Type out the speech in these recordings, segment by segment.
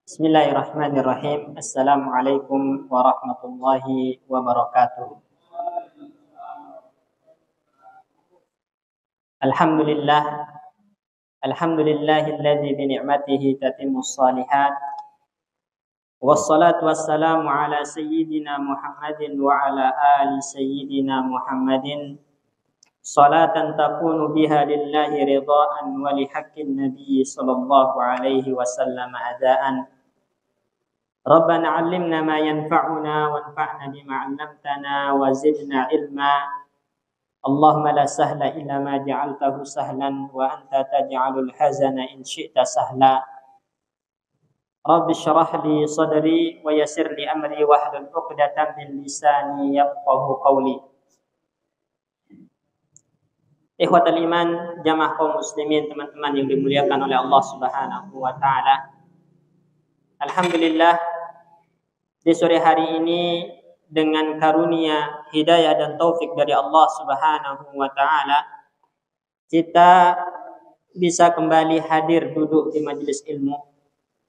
Bismillahirrahmanirrahim. Assalamualaikum warahmatullahi wabarakatuh. Alhamdulillah. Alhamdulillahilladzi bi ni'matihi tatimmus shalihat. Wassalatu wassalamu ala sayyidina Muhammadin wa ala ali sayyidina Muhammadin. Salatan takunu biha lillahi ridhaan wa lihaqqin nabiy sallallahu alaihi wasallam adaan. Rabbana 'allimna ma yanfa'una wanfa'na bima 'allamtana wa zidna ilma. Allahumma la sahla illa ma ja'altahu sahlan wa anta taj'alul hazana in syi'ta sahla. Rabbi shrah li sadri wa yassir li amri wahlul 'uqdatam min lisani yafqahu qawli. Ikhwatal iman, jamaah kaum muslimin, teman-teman yang dimuliakan oleh Allah Subhanahu wa taala. Alhamdulillah, di sore hari ini dengan karunia hidayah dan taufik dari Allah Subhanahu wa taala, kita bisa kembali hadir duduk di majelis ilmu.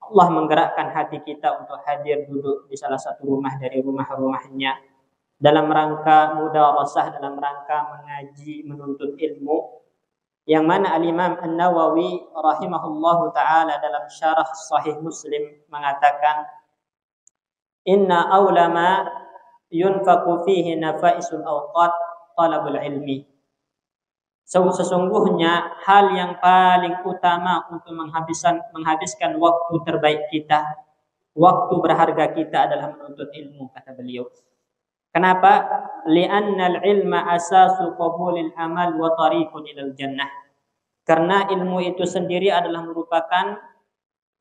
Allah menggerakkan hati kita untuk hadir duduk di salah satu rumah dari rumah-rumahnya dalam rangka mudarasah, dalam rangka mengaji, menuntut ilmu, yang mana Al-Imam An-Nawawi rahimahullahu ta'ala dalam syarah Sahih Muslim mengatakan, inna awla ma yunfaku fihi nafaisul awqat talabul ilmi. Sesungguhnya hal yang paling utama untuk menghabiskan waktu terbaik kita, waktu berharga kita adalah menuntut ilmu, kata beliau. Kenapa? Li'annal ilma asasu qabulil amal wa tariqun ilal jannah. Karena ilmu itu sendiri adalah merupakan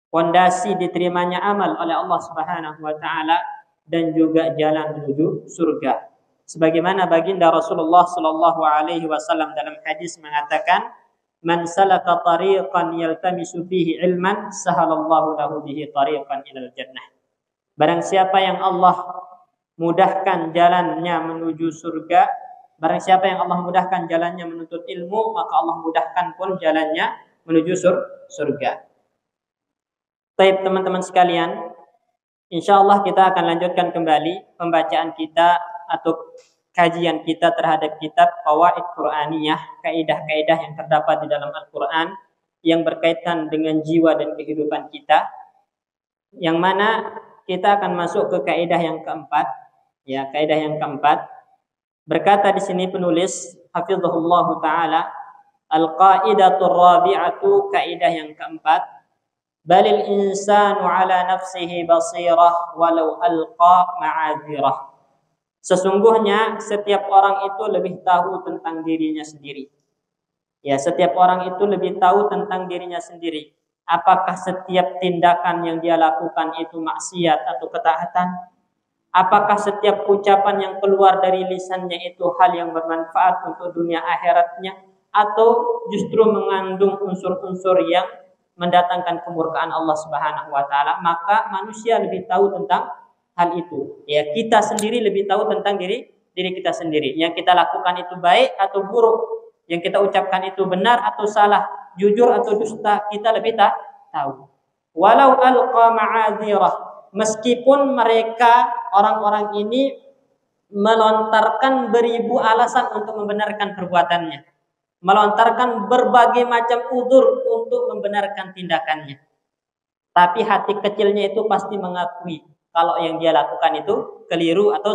fondasi diterimanya amal oleh Allah Subhanahu wa taala dan juga jalan menuju surga. Sebagaimana baginda Rasulullah sallallahu alaihi wasallam dalam hadis mengatakan, "Man salaka tariqan yaltamisu fihi ilman, sahalallahu lahu bihi tariqan ilal jannah." Barang siapa yang Allah mudahkan jalannya menuju surga, barang siapa yang Allah mudahkan jalannya menuntut ilmu, maka Allah mudahkan pun jalannya menuju surga. Baik teman-teman sekalian, insyaallah kita akan lanjutkan kembali pembacaan kita atau kajian kita terhadap kitab Qawaid Qur'aniyah, kaidah-kaidah yang terdapat di dalam Al-Qur'an yang berkaitan dengan jiwa dan kehidupan kita, yang mana kita akan masuk ke kaidah yang keempat. Ya, kaidah yang keempat. Berkata di sini penulis hafizahullah taala, al-qaidatur rabi'atu, kaidah yang keempat, balil insanu ala nafsihi basirah walau alqa ma'adzirah. Sesungguhnya setiap orang itu lebih tahu tentang dirinya sendiri. Ya, setiap orang itu lebih tahu tentang dirinya sendiri. Apakah setiap tindakan yang dia lakukan itu maksiat atau ketaatan? Apakah setiap ucapan yang keluar dari lisannya itu hal yang bermanfaat untuk dunia akhiratnya, atau justru mengandung unsur-unsur yang mendatangkan kemurkaan Allah Subhanahu wa taala? Maka manusia lebih tahu tentang hal itu. Ya, kita sendiri lebih tahu tentang diri kita sendiri. Yang kita lakukan itu baik atau buruk, yang kita ucapkan itu benar atau salah, jujur atau dusta, kita lebih tahu. Walau alqa ma'adzirah, meskipun mereka orang-orang ini melontarkan beribu alasan untuk membenarkan perbuatannya, melontarkan berbagai macam udzur untuk membenarkan tindakannya, tapi hati kecilnya itu pasti mengakui kalau yang dia lakukan itu keliru atau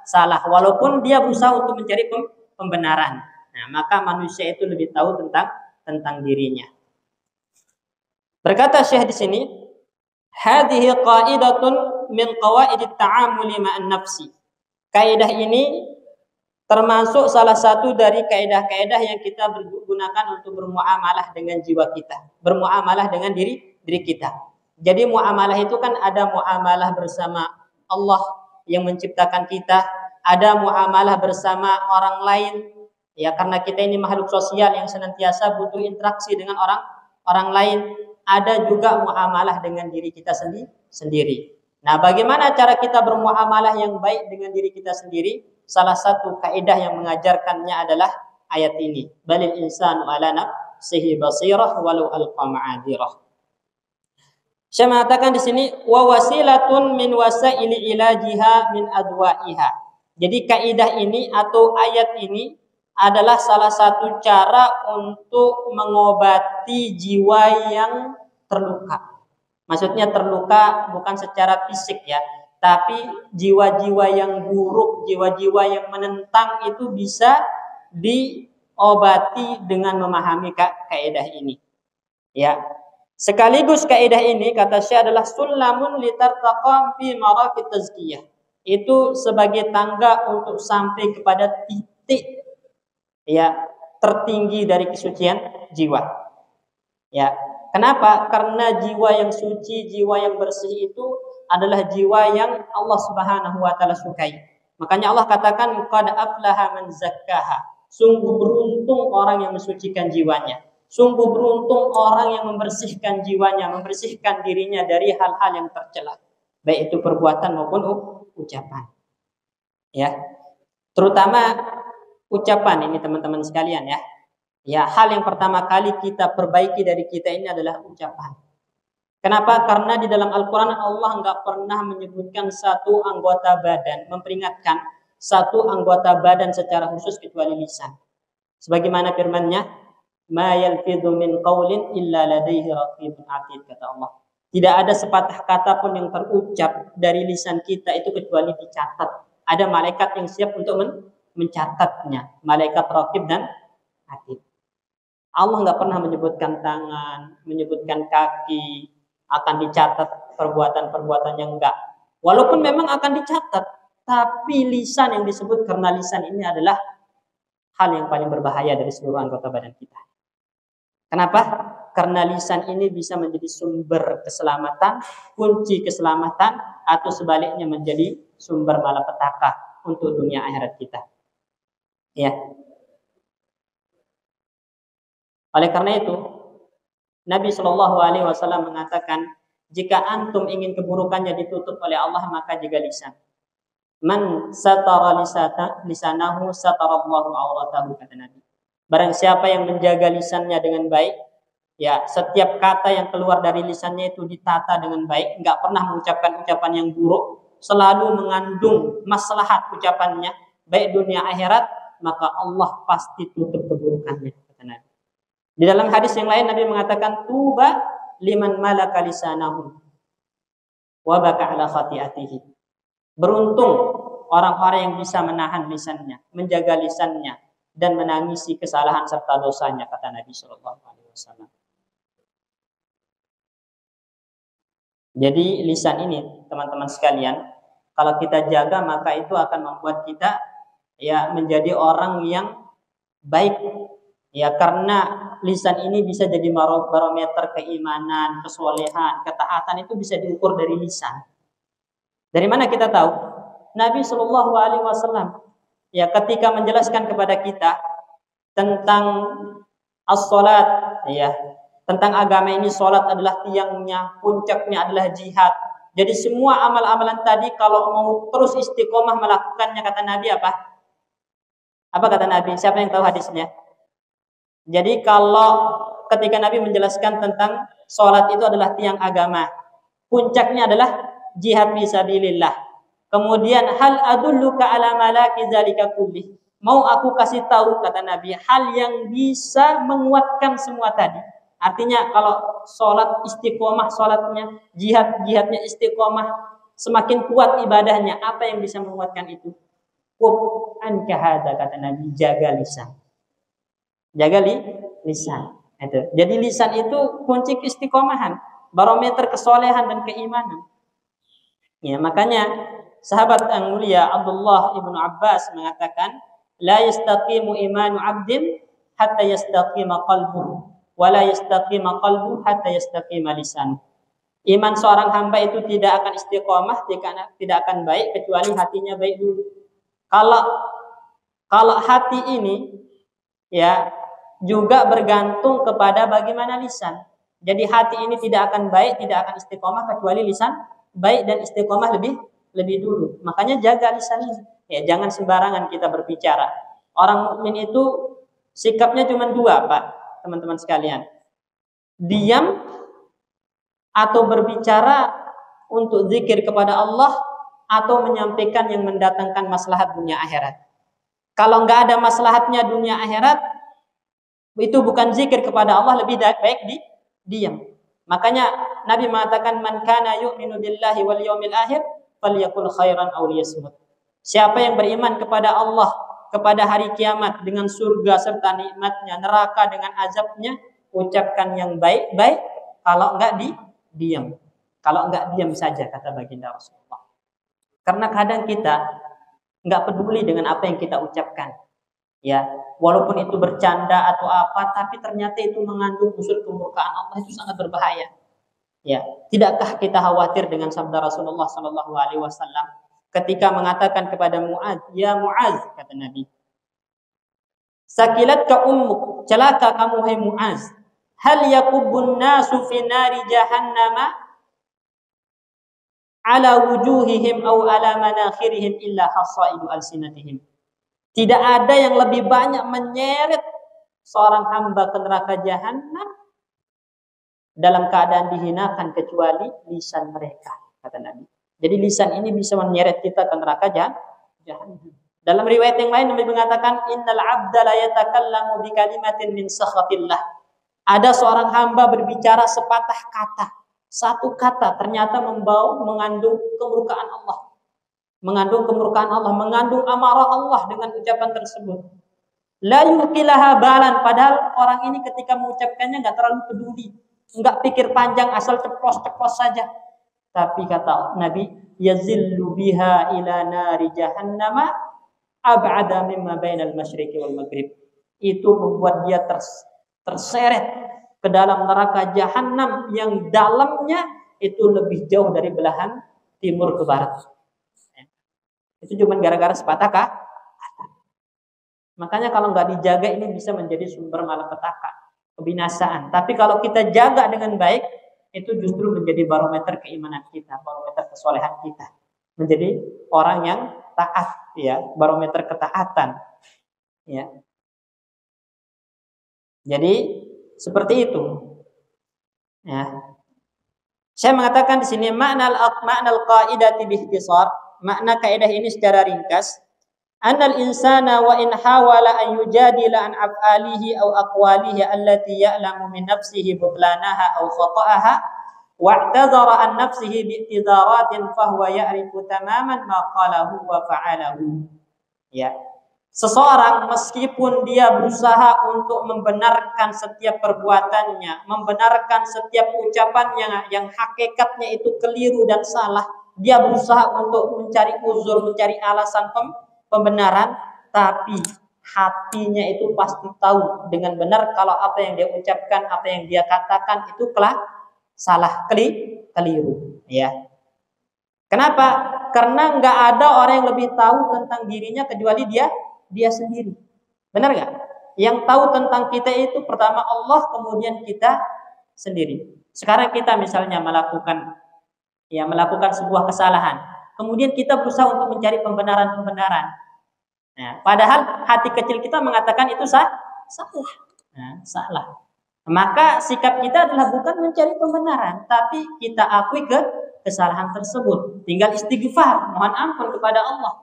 salah, walaupun dia berusaha untuk mencari pembenaran. Nah, maka manusia itu lebih tahu tentang dirinya. Berkata Syekh di sini, hadhihi qaidatun min qawaidit ta'amuli ma'an nafsi. Kaidah ini termasuk salah satu dari kaidah-kaidah yang kita gunakan untuk bermuamalah dengan jiwa kita, bermuamalah dengan diri kita. Jadi muamalah itu kan ada muamalah bersama Allah yang menciptakan kita, ada muamalah bersama orang lain, ya, karena kita ini makhluk sosial yang senantiasa butuh interaksi dengan orang lain. Ada juga muamalah dengan diri kita sendiri. Nah, bagaimana cara kita bermuamalah yang baik dengan diri kita sendiri? Salah satu kaidah yang mengajarkannya adalah ayat ini. Balil insanu ala nafsihi basirah walau alqa ma'adzirah. Saya mengatakan di sini wa wasilatun min wasaili ilajiha min adwaiha. Jadi kaidah ini atau ayat ini adalah salah satu cara untuk mengobati jiwa yang terluka. Maksudnya terluka bukan secara fisik ya, tapi jiwa-jiwa yang buruk, jiwa-jiwa yang menentang itu bisa diobati dengan memahami kaidah ini. Ya. Sekaligus kaidah ini kata Syekh adalah sulamun litartaqa fi maraqit tazkiyah. Itu sebagai tangga untuk sampai kepada titik ya tertinggi dari kesucian jiwa. Ya. Kenapa? Karena jiwa yang suci, jiwa yang bersih itu adalah jiwa yang Allah Subhanahu wa taala sukai. Makanya Allah katakan qad aflaha man zakkaha. Sungguh beruntung orang yang mensucikan jiwanya. Sungguh beruntung orang yang membersihkan jiwanya, membersihkan dirinya dari hal-hal yang tercela, baik itu perbuatan maupun ucapan. Ya, terutama ucapan ini teman-teman sekalian ya. Ya, hal yang pertama kali kita perbaiki dari kita ini adalah ucapan. Kenapa? Karena di dalam Al-Quran Allah nggak pernah menyebutkan satu anggota badan, memperingatkan satu anggota badan secara khusus kecuali lisan. Sebagaimana firman-Nya, ma yalfidhu min qaulin illa ladaihi raqibun atid, kata Allah. Tidak ada sepatah kata pun yang terucap dari lisan kita itu kecuali dicatat. Ada malaikat yang siap untuk mencatatnya, malaikat raqib dan atid. Allah nggak pernah menyebutkan tangan, menyebutkan kaki akan dicatat perbuatan-perbuatan yang enggak. Walaupun memang akan dicatat, tapi lisan yang disebut karena lisan ini adalah hal yang paling berbahaya dari seluruh anggota badan kita. Kenapa? Karena lisan ini bisa menjadi sumber keselamatan, kunci keselamatan, atau sebaliknya menjadi sumber malapetaka untuk dunia akhirat kita. Ya. Oleh karena itu, Nabi Shallallahu Alaihi Wasallam mengatakan, jika antum ingin keburukannya ditutup oleh Allah, maka jaga lisan. Man satara lisanahu satarallahu auratahu, kata Nabi. Barang siapa yang menjaga lisannya dengan baik, ya setiap kata yang keluar dari lisannya itu ditata dengan baik, nggak pernah mengucapkan ucapan yang buruk, selalu mengandung maslahat ucapannya, baik dunia akhirat, maka Allah pasti tutup keburukannya, kata Nabi. Di dalam hadis yang lain Nabi mengatakan, tuba liman malaka lisanahu wa baka ala khati'atihi. Beruntung orang-orang yang bisa menahan lisannya, menjaga lisannya, dan menangisi kesalahan serta dosanya, kata Nabi Shallallahu Alaihi Wasallam. Jadi lisan ini, teman-teman sekalian, kalau kita jaga maka itu akan membuat kita ya menjadi orang yang baik. Ya, karena lisan ini bisa jadi barometer keimanan, kesolehan, ketaatan, itu bisa diukur dari lisan. Dari mana kita tahu? Nabi Shallallahu Alaihi Wasallam ya ketika menjelaskan kepada kita tentang as-salat, ya tentang agama ini, salat adalah tiangnya, puncaknya adalah jihad. Jadi semua amal-amalan tadi kalau mau terus istiqomah melakukannya, kata Nabi apa? Apa kata Nabi? Siapa yang tahu hadisnya? Jadi kalau ketika Nabi menjelaskan tentang salat itu adalah tiang agama, puncaknya adalah jihad fisabilillah. Kemudian hal adulluka ala malaki zalika kullih. Mau aku kasih tahu, kata Nabi, hal yang bisa menguatkan semua tadi. Artinya kalau sholat istiqomah sholatnya, jihadnya istiqomah, semakin kuat ibadahnya, apa yang bisa menguatkan itu? Qur'an kahada, kata Nabi, jaga lisan. Jaga lisan. Itu. Jadi lisan itu kunci keistiqomahan, barometer kesolehan dan keimanan. Ya, makanya sahabat yang mulia Abdullah ibnu Abbas mengatakan, la yastaqimu imanu abdin hatta yastaqima qalbuhu, wa la yastaqima qalbuhu hatta yastaqima lisan. Iman seorang hamba itu tidak akan istiqomah, tidak akan baik kecuali hatinya baik dulu. Kalau hati ini ya juga bergantung kepada bagaimana lisan. Jadi hati ini tidak akan baik, tidak akan istiqomah kecuali lisan baik dan istiqomah lebih dulu. Makanya jaga lisan ini. Ya, jangan sembarangan kita berbicara. Orang mukmin itu sikapnya cuma dua, Pak, teman-teman sekalian. Diam atau berbicara untuk zikir kepada Allah, atau menyampaikan yang mendatangkan maslahat dunia akhirat. Kalau nggak ada maslahatnya dunia akhirat, itu bukan zikir kepada Allah, lebih baik diam. Makanya Nabi mengatakan, man kana yu'minu billahi wal yawmil akhir falyakul khairan aw liyasmut. Siapa yang beriman kepada Allah, kepada hari kiamat dengan surga serta nikmatnya, neraka dengan azabnya, ucapkan yang baik-baik. Kalau enggak diam. Kalau enggak diam saja, kata baginda Rasulullah. Karena kadang kita enggak peduli dengan apa yang kita ucapkan. Ya, walaupun itu bercanda atau apa, tapi ternyata itu mengandung unsur kemurkaan Allah, itu sangat berbahaya. Ya, tidakkah kita khawatir dengan sabda Rasulullah sallallahu alaihi wasallam ketika mengatakan kepada Muaz, "Ya Muaz," kata Nabi, "sakilatka ummuk," celaka kamu hai Muaz, "hal yakubun nasu fi nari jahannama ala wujuhihim aw ala manakhirihim illa hasaidu alsinatihim." Tidak ada yang lebih banyak menyeret seorang hamba ke neraka jahanam dalam keadaan dihinakan kecuali lisan mereka, kata Nabi. Jadi lisan ini bisa menyeret kita ke neraka jahanam. Dalam riwayat yang lain Nabi mengatakan, innal abda la yatakallamu bi kalimatin min sakhatillah. Ada seorang hamba berbicara sepatah kata, satu kata ternyata mengandung kemurkaan Allah. Mengandung kemurkaan Allah, mengandung amarah Allah dengan ucapan tersebut. La yulqilaha balan, padahal orang ini ketika mengucapkannya enggak terlalu peduli, enggak pikir panjang, asal ceplos-ceplos saja. Tapi kata Nabi, yazillu biha ila nari jahannama ab'ada mimma bainal masyriqi wal maghrib. Itu membuat dia terseret ke dalam neraka jahanam yang dalamnya itu lebih jauh dari belahan timur ke barat. Itu cuma gara-gara sepatah kata. Makanya kalau nggak dijaga ini bisa menjadi sumber malapetaka, kebinasaan. Tapi kalau kita jaga dengan baik, itu justru menjadi barometer keimanan kita, barometer kesolehan kita. Menjadi orang yang taat, ya, barometer ketaatan. Ya. Jadi seperti itu. Ya. Saya mengatakan di sini makna al-qaidati bihtisar. Makna kaidah ini secara ringkas, annal insana wa in hawala an yujadila an af'alihi aw aqwalihi allati ya'lamu min nafsihi butlanaha aw khata'aha wa i'tadhara an nafsihi bi'tidaratin fa huwa ya'rifu tamaman ma qalahu wa fa'alahu. Ya. Seseorang meskipun dia berusaha untuk membenarkan setiap perbuatannya, membenarkan setiap ucapannya yang hakikatnya itu keliru dan salah, dia berusaha untuk mencari uzur, mencari alasan pembenaran, tapi hatinya itu pasti tahu dengan benar kalau apa yang dia ucapkan, apa yang dia katakan itu salah, keliru. Ya. Kenapa? Karena nggak ada orang yang lebih tahu tentang dirinya kecuali dia sendiri. Benar nggak? Yang tahu tentang kita itu pertama Allah, kemudian kita sendiri. Sekarang kita misalnya melakukan sebuah kesalahan, kemudian kita berusaha untuk mencari pembenaran. Nah, padahal hati kecil kita mengatakan itu salah. Nah, salah. Maka sikap kita adalah bukan mencari pembenaran, tapi kita akui kesalahan tersebut. Tinggal istighfar, mohon ampun kepada Allah.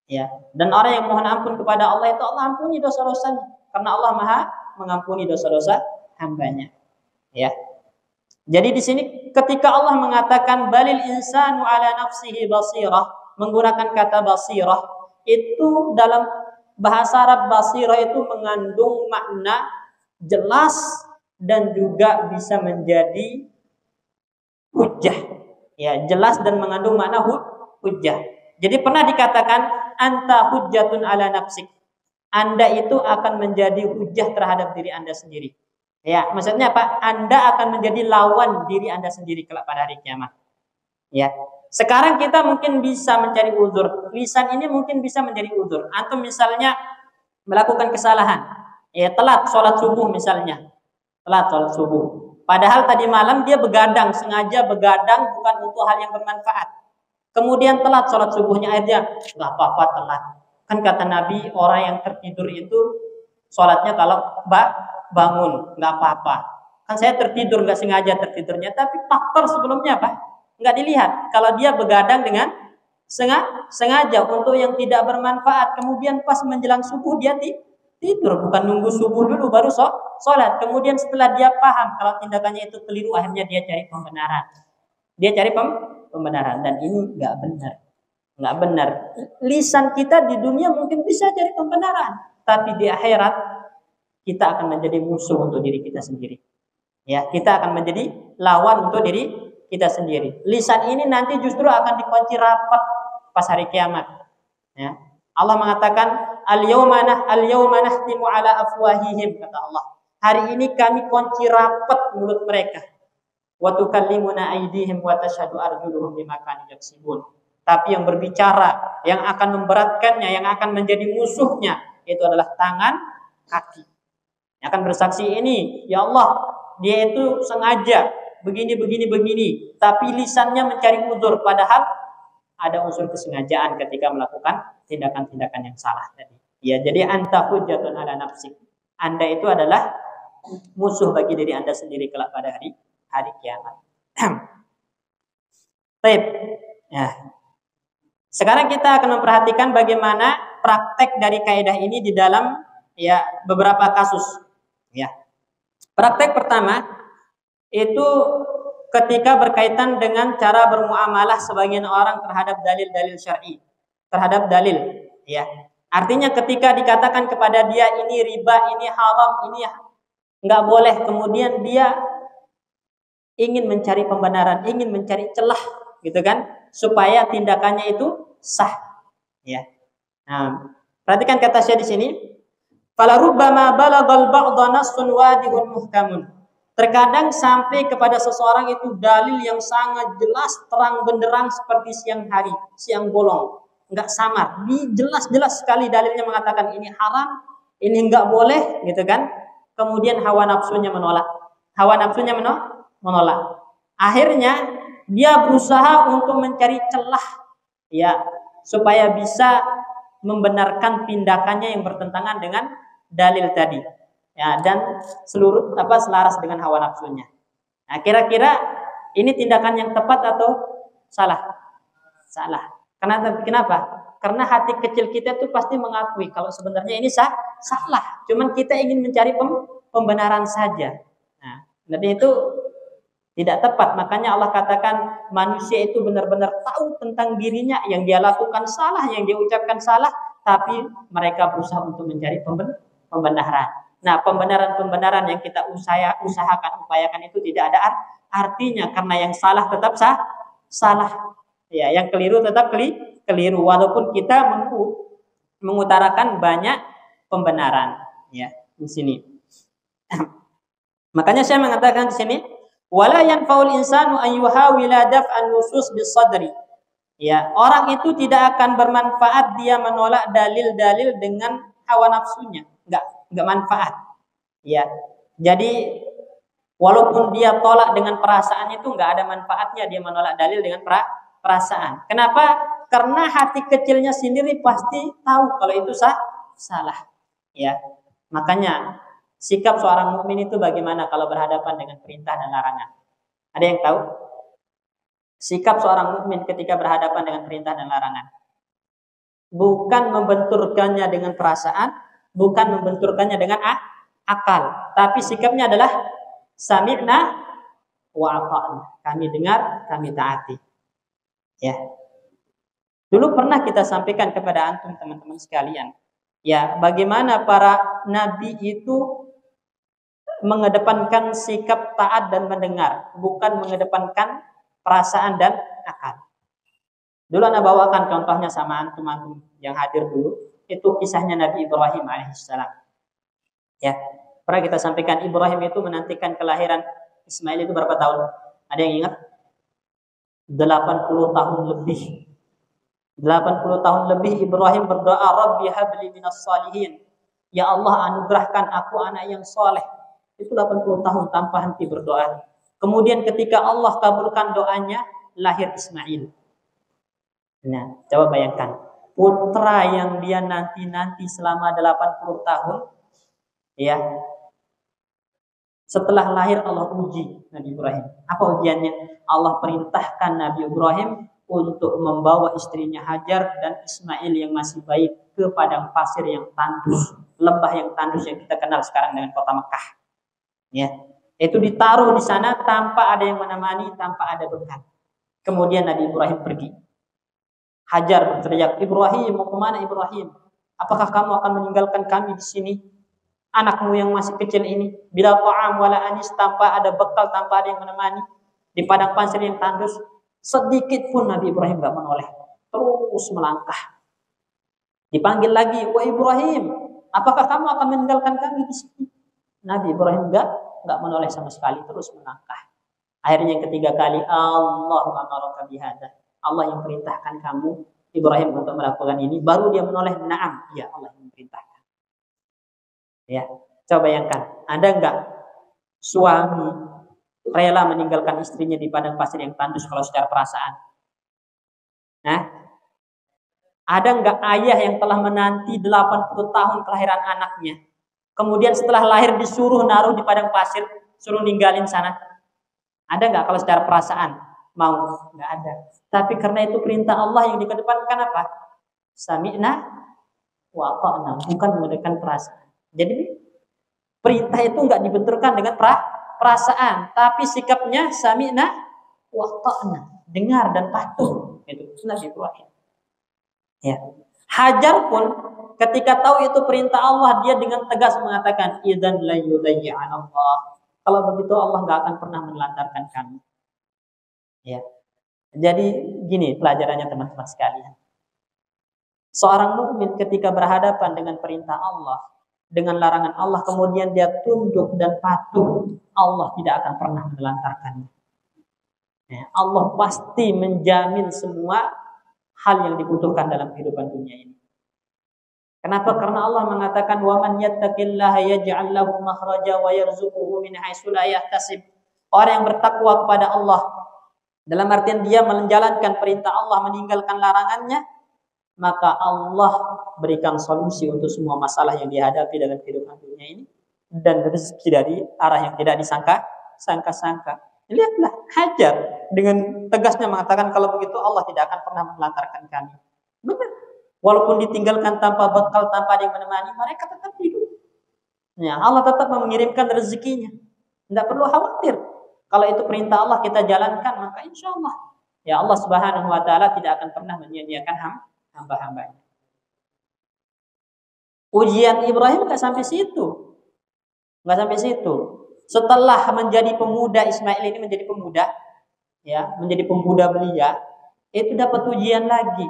Ya, dan orang yang mohon ampun kepada Allah itu Allah ampuni dosa-dosanya, karena Allah Maha mengampuni dosa-dosa hambanya. Ya. Jadi di sini ketika Allah mengatakan balil insanu ala nafsihi basirah, menggunakan kata basirah, itu dalam bahasa Arab basirah itu mengandung makna jelas dan juga bisa menjadi hujjah. Ya, jelas dan mengandung makna hujjah. Jadi pernah dikatakan anta hujjatun ala nafsik. Anda itu akan menjadi hujjah terhadap diri Anda sendiri. Ya, maksudnya apa? Anda akan menjadi lawan diri Anda sendiri kelak pada hari kiamat. Ya. Sekarang kita mungkin bisa mencari uzur. Lisan ini mungkin bisa menjadi uzur. Antum misalnya melakukan kesalahan. Ya, telat sholat subuh misalnya. Telat sholat subuh. Padahal tadi malam dia sengaja begadang bukan untuk hal yang bermanfaat. Kemudian telat sholat subuhnya aja. Nggak apa-apa telat. Kan kata Nabi, orang yang tertidur itu sholatnya kalau bangun, nggak apa-apa. kan saya tertidur, nggak sengaja tertidurnya, tapi faktor sebelumnya apa? Nggak dilihat. Kalau dia begadang dengan sengaja untuk yang tidak bermanfaat, kemudian pas menjelang subuh dia tidur, bukan nunggu subuh dulu baru sholat. Kemudian setelah dia paham kalau tindakannya itu keliru, akhirnya dia cari pembenaran. Dia cari pembenaran, dan ini nggak benar. Nggak benar. Lisan kita di dunia mungkin bisa cari pembenaran, tapi di akhirat kita akan menjadi musuh untuk diri kita sendiri. Ya, kita akan menjadi lawan untuk diri kita sendiri. Lisan ini nanti justru akan dikunci rapat pas hari kiamat. Ya. Allah mengatakan al-yauma nahtimu ala afwahihim, kata Allah. Hari ini kami kunci rapat mulut mereka. Wa tukallimuna aydihim wa tashhadu arjuluhum bima kanu yaksibun. Tapi yang berbicara, yang akan memberatkannya, yang akan menjadi musuhnya, itu adalah tangan, kaki. Yang akan bersaksi ini, ya Allah, dia itu sengaja begini, tapi lisannya mencari uzur, padahal ada unsur kesengajaan ketika melakukan tindakan-tindakan yang salah tadi. Ya, jadi anta hujjatun ala nafsik. Anda itu adalah musuh bagi diri Anda sendiri kelak pada hari kiamat. Baik. Ya. Sekarang kita akan memperhatikan bagaimana praktek dari kaidah ini di dalam ya beberapa kasus. Ya. Praktek pertama itu ketika berkaitan dengan cara bermuamalah sebagian orang terhadap dalil-dalil syar'i, terhadap dalil, ya. Artinya ketika dikatakan kepada dia ini riba, ini haram, ini nggak boleh, kemudian dia ingin mencari pembenaran, ingin mencari celah, gitu kan, supaya tindakannya itu sah, ya. Nah, perhatikan kata saya di sini. Fala rubbama balagal ba'dha nassun wadihun muhkamun. Terkadang sampai kepada seseorang itu dalil yang sangat jelas, terang benderang seperti siang hari, siang bolong, enggak samar. Jelas-jelas sekali dalilnya mengatakan ini haram, ini enggak boleh, gitu kan? Kemudian hawa nafsunya menolak. Hawa nafsunya menolak. Akhirnya dia berusaha untuk mencari celah, ya, supaya bisa membenarkan tindakannya yang bertentangan dengan dalil tadi, ya, dan selaras dengan hawa nafsunya. Nah, kira-kira ini tindakan yang tepat atau salah? Salah. Kenapa? Karena hati kecil kita tuh pasti mengakui kalau sebenarnya ini salah. Cuman kita ingin mencari pembenaran saja. Nah, jadi itu tidak tepat. Makanya Allah katakan manusia itu benar-benar tahu tentang dirinya, yang dia lakukan salah, yang dia ucapkan salah, tapi mereka berusaha untuk mencari pembenaran. Nah, pembenaran yang kita upayakan itu tidak ada artinya, karena yang salah tetap salah. Ya, yang keliru tetap keliru, walaupun kita mengutarakan banyak pembenaran, ya, di sini. Makanya saya mengatakan di sini, wala yanfa'ul insanu an yuhawila daf'an nusus bisadri. Ya, orang itu tidak akan bermanfaat dia menolak dalil-dalil dengan hawa nafsunya. Enggak manfaat. Ya. Jadi walaupun dia tolak dengan perasaan, itu enggak ada manfaatnya dia menolak dalil dengan perasaan. Kenapa? Karena hati kecilnya sendiri pasti tahu kalau itu salah. Ya. Makanya sikap seorang mukmin itu bagaimana kalau berhadapan dengan perintah dan larangan? Ada yang tahu? Sikap seorang mukmin ketika berhadapan dengan perintah dan larangan. Bukan membenturkannya dengan perasaan, bukan membenturkannya dengan akal, tapi sikapnya adalah sami'na wa ata'na. Kami dengar, kami taati. Ya. Dulu pernah kita sampaikan kepada antum teman-teman sekalian, ya, bagaimana para nabi itu mengedepankan sikap taat dan mendengar, bukan mengedepankan perasaan dan akal. Dulu Anda bawakan contohnya sama antum yang hadir dulu, itu kisahnya Nabi Ibrahim alaihissalam. Ya, pernah kita sampaikan Ibrahim itu menantikan kelahiran Ismail itu berapa tahun? Ada yang ingat? 80 tahun lebih. 80 tahun lebih Ibrahim berdoa, Rabbi habli minas salihin. Ya Allah, anugerahkan aku anak yang soleh. Itu 80 tahun tanpa henti berdoa. Kemudian ketika Allah kabulkan doanya, lahir Ismail. Nah, coba bayangkan, putra yang dia nanti selama 80 tahun, ya, Setelah lahir Allah uji Nabi Ibrahim. Apa ujiannya? Allah perintahkan Nabi Ibrahim untuk membawa istrinya Hajar dan Ismail yang masih baik ke padang pasir yang tandus, lembah yang tandus yang kita kenal sekarang dengan kota Mekah. Ya, itu ditaruh di sana tanpa ada yang menemani, tanpa ada bekal. Kemudian Nabi Ibrahim pergi. Hajar berteriak, Ibrahim, mau kemana Ibrahim? Apakah kamu akan meninggalkan kami di sini? Anakmu yang masih kecil ini, bila ta'am wala anis, tanpa ada bekal, tanpa ada yang menemani, di padang pasir yang tandus, sedikit pun Nabi Ibrahim gak menoleh, terus melangkah. Dipanggil lagi, wah Ibrahim, apakah kamu akan meninggalkan kami di sini? Nabi Ibrahim gak menoleh sama sekali, terus melangkah. Akhirnya yang ketiga kali, Allahu amaraka bihadza, Allah yang perintahkan kamu Ibrahim untuk melakukan ini, baru dia menoleh, na'am, ya Allah yang perintahkan. Ya, coba bayangkan, ada enggak suami rela meninggalkan istrinya di padang pasir yang tandus kalau secara perasaan? Nah, ada enggak ayah yang telah menanti 80 tahun kelahiran anaknya, kemudian setelah lahir disuruh naruh di padang pasir, suruh ninggalin sana? Ada enggak kalau secara perasaan mau? Enggak ada. Tapi karena itu perintah Allah yang dikedepankan apa? Sami'na wa ata'na, bukan menggunakan perasaan. Jadi perintah itu enggak dibenturkan dengan perasaan, tapi sikapnya sami'na wa ata'na, dengar dan patuh. Itu Nabi Ibrahim. Ya. Hajar pun ketika tahu itu perintah Allah, dia dengan tegas mengatakan, idzan la yudayyi'an Allah. Kalau begitu Allah enggak akan pernah menelantarkan kami. Ya. Jadi gini pelajarannya teman-teman sekalian. Seorang mukmin ketika berhadapan dengan perintah Allah, dengan larangan Allah, kemudian dia tunduk dan patuh, Allah tidak akan pernah menelantarkannya. Ya, Allah pasti menjamin semua hal yang dibutuhkan dalam kehidupan dunia ini. Kenapa? Karena Allah mengatakan, "Wa man yattaqillaha yaj'al lahu makhraja wa yarzuquhu min haitsu la yahtasib." Orang yang bertakwa kepada Allah, dalam artian dia menjalankan perintah Allah, meninggalkan larangannya, maka Allah berikan solusi untuk semua masalah yang dihadapi dalam kehidupan dunia ini, dan rezeki dari arah yang tidak disangka-sangka. Lihatlah Hajar dengan tegasnya mengatakan, kalau begitu Allah tidak akan pernah menelantarkan kami. Benar. Walaupun ditinggalkan tanpa bekal, tanpa ada yang menemani, mereka tetap hidup. Ya, Allah tetap mengirimkan rezekinya. Tidak perlu khawatir. Kalau itu perintah Allah kita jalankan, maka insya Allah ya Allah Subhanahu wa taala tidak akan pernah menyia-nyiakan hamba-hambanya. Ujian Ibrahim nggak sampai situ. Nggak sampai situ. Setelah menjadi pemuda, Ismail ini menjadi pemuda, ya, menjadi pemuda belia, itu dapat ujian lagi.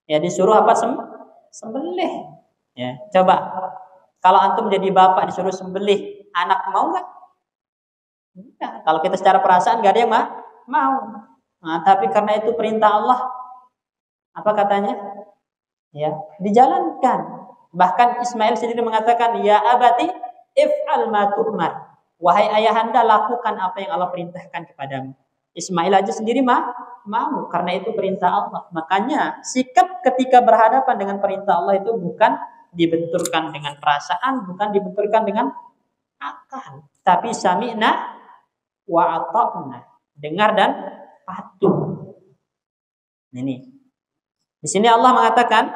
Ya, disuruh apa? Sembelih. Ya, coba kalau antum jadi bapak disuruh sembelih, anak mau nggak? Nah, kalau kita secara perasaan nggak ada yang mau. Nah, tapi karena itu perintah Allah, apa katanya? Ya, dijalankan. Bahkan Ismail sendiri mengatakan, ya abati if'al ma tu'mar. Wahai ayahanda, lakukan apa yang Allah perintahkan kepadamu. Ismail aja sendiri mau karena itu perintah Allah. Makanya sikap ketika berhadapan dengan perintah Allah itu bukan dibenturkan dengan perasaan, bukan dibenturkan dengan akal, tapi sami'na wa ata'na, dengar dan patuh. Ini. Di sini Allah mengatakan,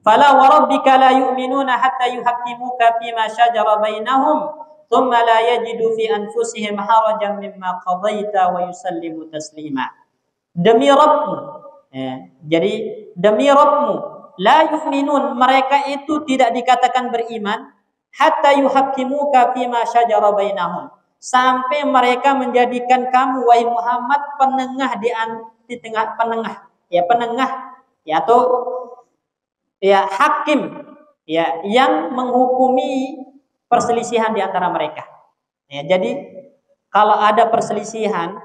"Fala wa rabbika la yu'minuna hatta yuhaqqimuka fima shajara bainahum, thumma la yajidu fi anfusihim harajan mimma qadaita wa yusallimu taslima." Demi Rabbmu. Ya, jadi demi Rabbmu, la yu'minun, mereka itu tidak dikatakan beriman hatta yuhaqqimuka fima shajara bainahum, sampai mereka menjadikan kamu wahai Muhammad penengah di tengah penengah, ya atau ya hakim, ya yang menghukumi perselisihan di antara mereka. Ya, jadi kalau ada perselisihan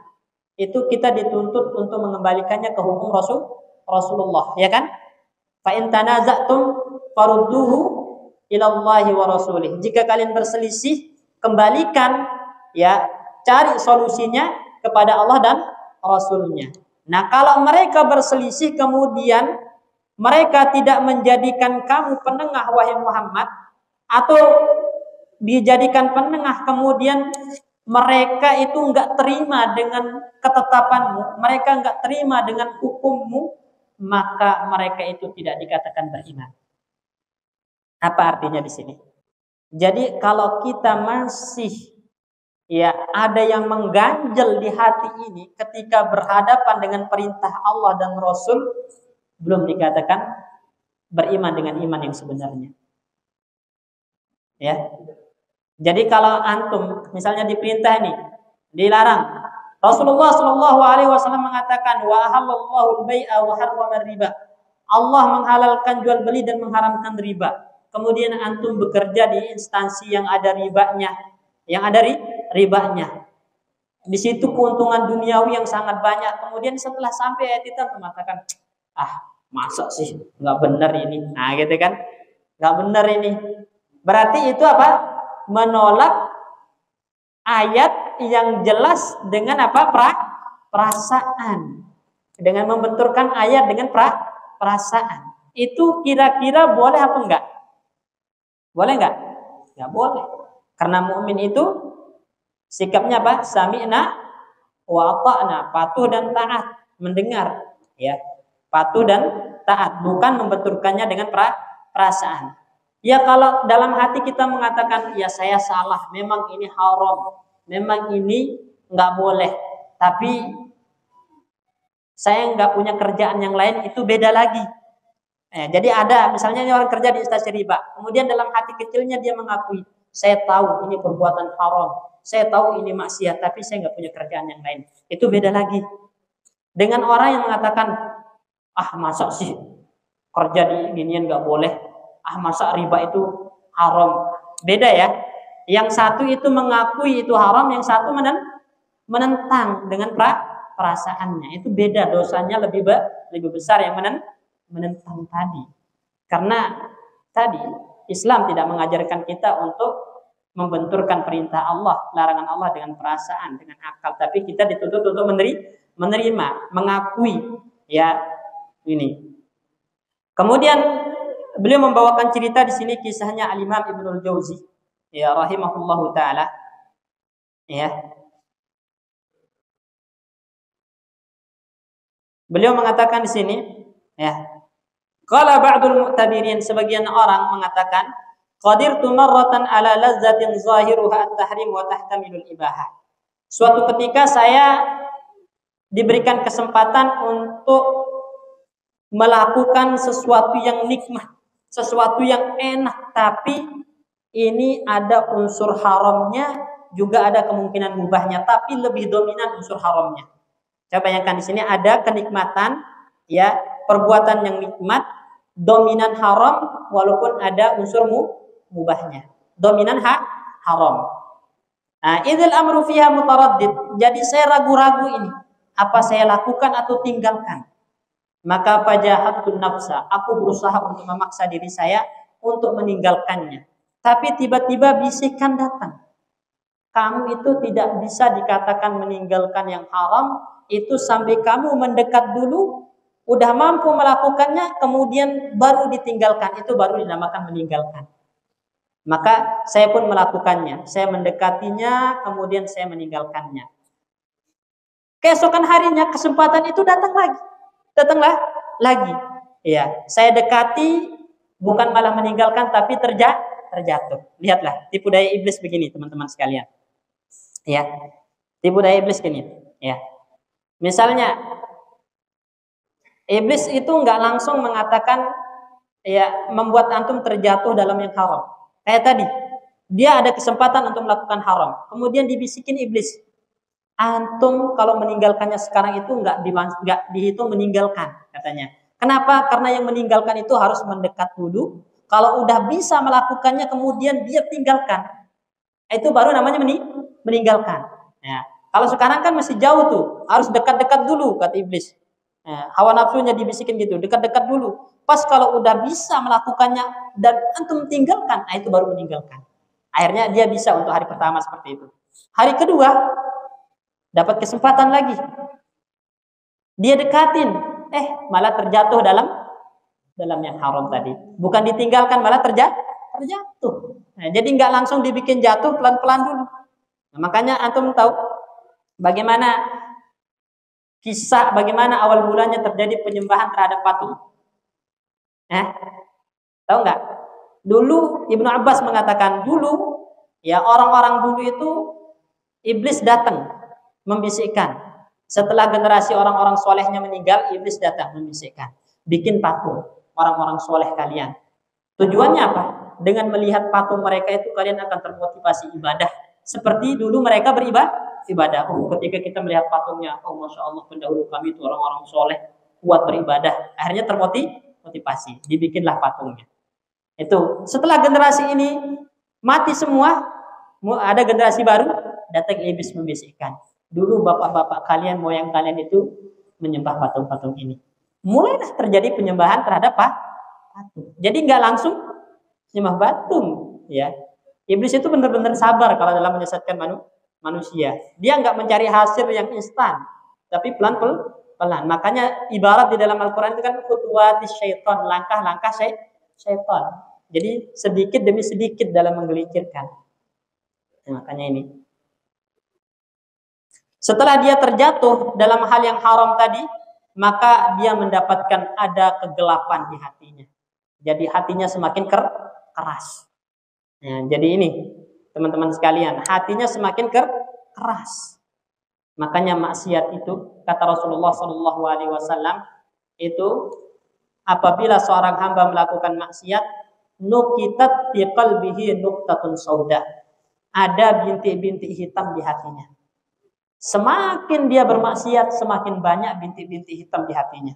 itu kita dituntut untuk mengembalikannya ke hukum Rasulullah, ya kan? Fa in tanaza'tum farudduhu ila Allahi wa rasulih. Jika kalian berselisih, kembalikan, ya, cari solusinya kepada Allah dan Rasulnya. Nah, kalau mereka berselisih kemudian mereka tidak menjadikan kamu penengah wahai Muhammad, atau dijadikan penengah, kemudian mereka itu enggak terima dengan ketetapanmu, mereka enggak terima dengan hukummu, maka mereka itu tidak dikatakan beriman. Apa artinya di sini? Jadi kalau kita masih ada yang mengganjal di hati ini ketika berhadapan dengan perintah Allah dan Rasul, belum dikatakan beriman dengan iman yang sebenarnya. Ya. Jadi kalau antum misalnya diperintah nih, dilarang. Rasulullah Shallallahu alaihi wasallam mengatakan wa ahallallahu al-bai'a wa harrama riba. Allah menghalalkan jual beli dan mengharamkan riba. Kemudian antum bekerja di instansi yang ada ribanya, ribanya. Di situ keuntungan duniawi yang sangat banyak. Kemudian setelah sampai ayat itu mengatakan, masa sih nggak benar ini? Nah, gitu kan? Nggak benar ini. Berarti itu apa? Menolak ayat yang jelas dengan apa? Perasaan. Dengan membenturkan ayat dengan perasaan. Itu kira-kira boleh apa enggak? Boleh enggak? Ya boleh. Karena mukmin itu sikapnya apa? Sami'na wa ata'na, patuh dan taat, mendengar, ya. Patuh dan taat, bukan membenturkannya dengan perasaan. Ya kalau dalam hati kita mengatakan, ya saya salah, memang ini haram, memang ini enggak boleh, tapi saya enggak punya kerjaan yang lain, itu beda lagi. Jadi ada misalnya orang kerja di instansi riba, kemudian dalam hati kecilnya dia mengakui, saya tahu ini perbuatan haram, saya tahu ini maksiat, tapi saya nggak punya kerjaan yang lain. Itu beda lagi. Dengan orang yang mengatakan, masa sih kerja di ginian nggak boleh, masa riba itu haram. Beda ya. Yang satu itu mengakui itu haram, yang satu menentang dengan perasaannya. Itu beda, dosanya lebih besar yang menentang tadi. Karena tadi Islam tidak mengajarkan kita untuk membenturkan perintah Allah, larangan Allah dengan perasaan, dengan akal, tapi kita dituntut untuk menerima, mengakui ini. Kemudian beliau membawakan cerita di sini kisahnya Al-Imam Ibnul Jauzi, rahimahullahu taala. Beliau mengatakan di sini, qala ba'dul mu'tabirin, sebagian orang mengatakan, qadirtu marratan ala lazzatin zahiruha at-tahrim wa tahtamilul ibahah. Suatu ketika saya diberikan kesempatan untuk melakukan sesuatu yang nikmat, sesuatu yang enak, tapi ini ada unsur haramnya, juga ada kemungkinan mubahnya, tapi lebih dominan unsur haramnya. Coba bayangkan di sini ada kenikmatan, perbuatan yang nikmat, dominan haram, walaupun ada unsur mubahnya. Dominan haram. Idzal amru fiha mutaraddid. Jadi saya ragu-ragu ini, apa saya lakukan atau tinggalkan? Maka fajahatun nafsa, aku berusaha untuk memaksa diri saya untuk meninggalkannya. Tapi tiba-tiba bisikan datang. Kamu itu tidak bisa dikatakan meninggalkan yang haram, itu sampai kamu mendekat dulu, udah mampu melakukannya, kemudian baru ditinggalkan. Itu baru dinamakan meninggalkan. Maka saya pun melakukannya. Saya mendekatinya, kemudian saya meninggalkannya. Keesokan harinya kesempatan itu datanglah lagi. Saya dekati, bukan malah meninggalkan, tapi terjatuh. Lihatlah, tipu daya iblis begini, teman-teman sekalian. Tipu daya iblis begini. Misalnya, iblis itu nggak langsung mengatakan, membuat antum terjatuh dalam yang haram. Kayak tadi, dia ada kesempatan untuk melakukan haram. Kemudian dibisikin iblis, antum kalau meninggalkannya sekarang itu nggak dihitung meninggalkan, katanya. Kenapa? Karena yang meninggalkan itu harus mendekat dulu. Kalau udah bisa melakukannya, kemudian dia tinggalkan. Itu baru namanya meninggalkan. Kalau sekarang kan masih jauh tuh, harus dekat-dekat dulu, kata iblis. Hawa nafsunya dibisikin gitu, dekat-dekat dulu. Pas kalau udah bisa melakukannya dan antum tinggalkan, itu baru meninggalkan. Akhirnya dia bisa untuk hari pertama seperti itu. Hari kedua dapat kesempatan lagi. Dia dekatin, malah terjatuh dalam yang haram tadi. Bukan ditinggalkan, malah terjatuh. Nah, jadi nggak langsung dibikin jatuh, pelan-pelan dulu. Nah, makanya antum tahu bagaimana kisah, bagaimana awal mulanya terjadi penyembahan terhadap patung? Tahu nggak? Dulu Ibnu Abbas mengatakan dulu ya orang-orang dulu itu iblis datang membisikkan. Setelah generasi orang-orang solehnya meninggal, iblis datang membisikkan, bikin patung orang-orang soleh kalian. Tujuannya apa? Dengan melihat patung mereka itu kalian akan termotivasi ibadah. Seperti dulu mereka beribadah. Oh, ketika kita melihat patungnya, oh masya Allah pendahulu kami itu orang-orang soleh, kuat beribadah. Akhirnya termotivasi, dibikinlah patungnya. Itu setelah generasi ini mati semua, ada generasi baru, datang iblis membisikkan. Dulu bapak-bapak kalian, moyang kalian itu menyembah patung-patung ini. Mulailah terjadi penyembahan terhadap patung. Jadi nggak langsung menyembah patung, ya. Iblis itu benar-benar sabar kalau dalam menyesatkan manusia. Dia nggak mencari hasil yang instan, tapi pelan-pelan. Makanya ibarat di dalam Al-Quran itu kan khutuwati syaitan, langkah-langkah syaitan. Jadi sedikit demi sedikit dalam menggelincirkan. Nah, makanya ini. Setelah dia terjatuh dalam hal yang haram tadi, maka dia mendapatkan ada kegelapan di hatinya. Jadi hatinya semakin keras. Nah, jadi ini teman-teman sekalian, hatinya semakin keras. Makanya maksiat itu kata Rasulullah SAW itu apabila seorang hamba melakukan maksiat, nukitat fi qalbihi nuqtatun sauda. Ada bintik-bintik hitam di hatinya. Semakin dia bermaksiat, semakin banyak bintik-bintik hitam di hatinya.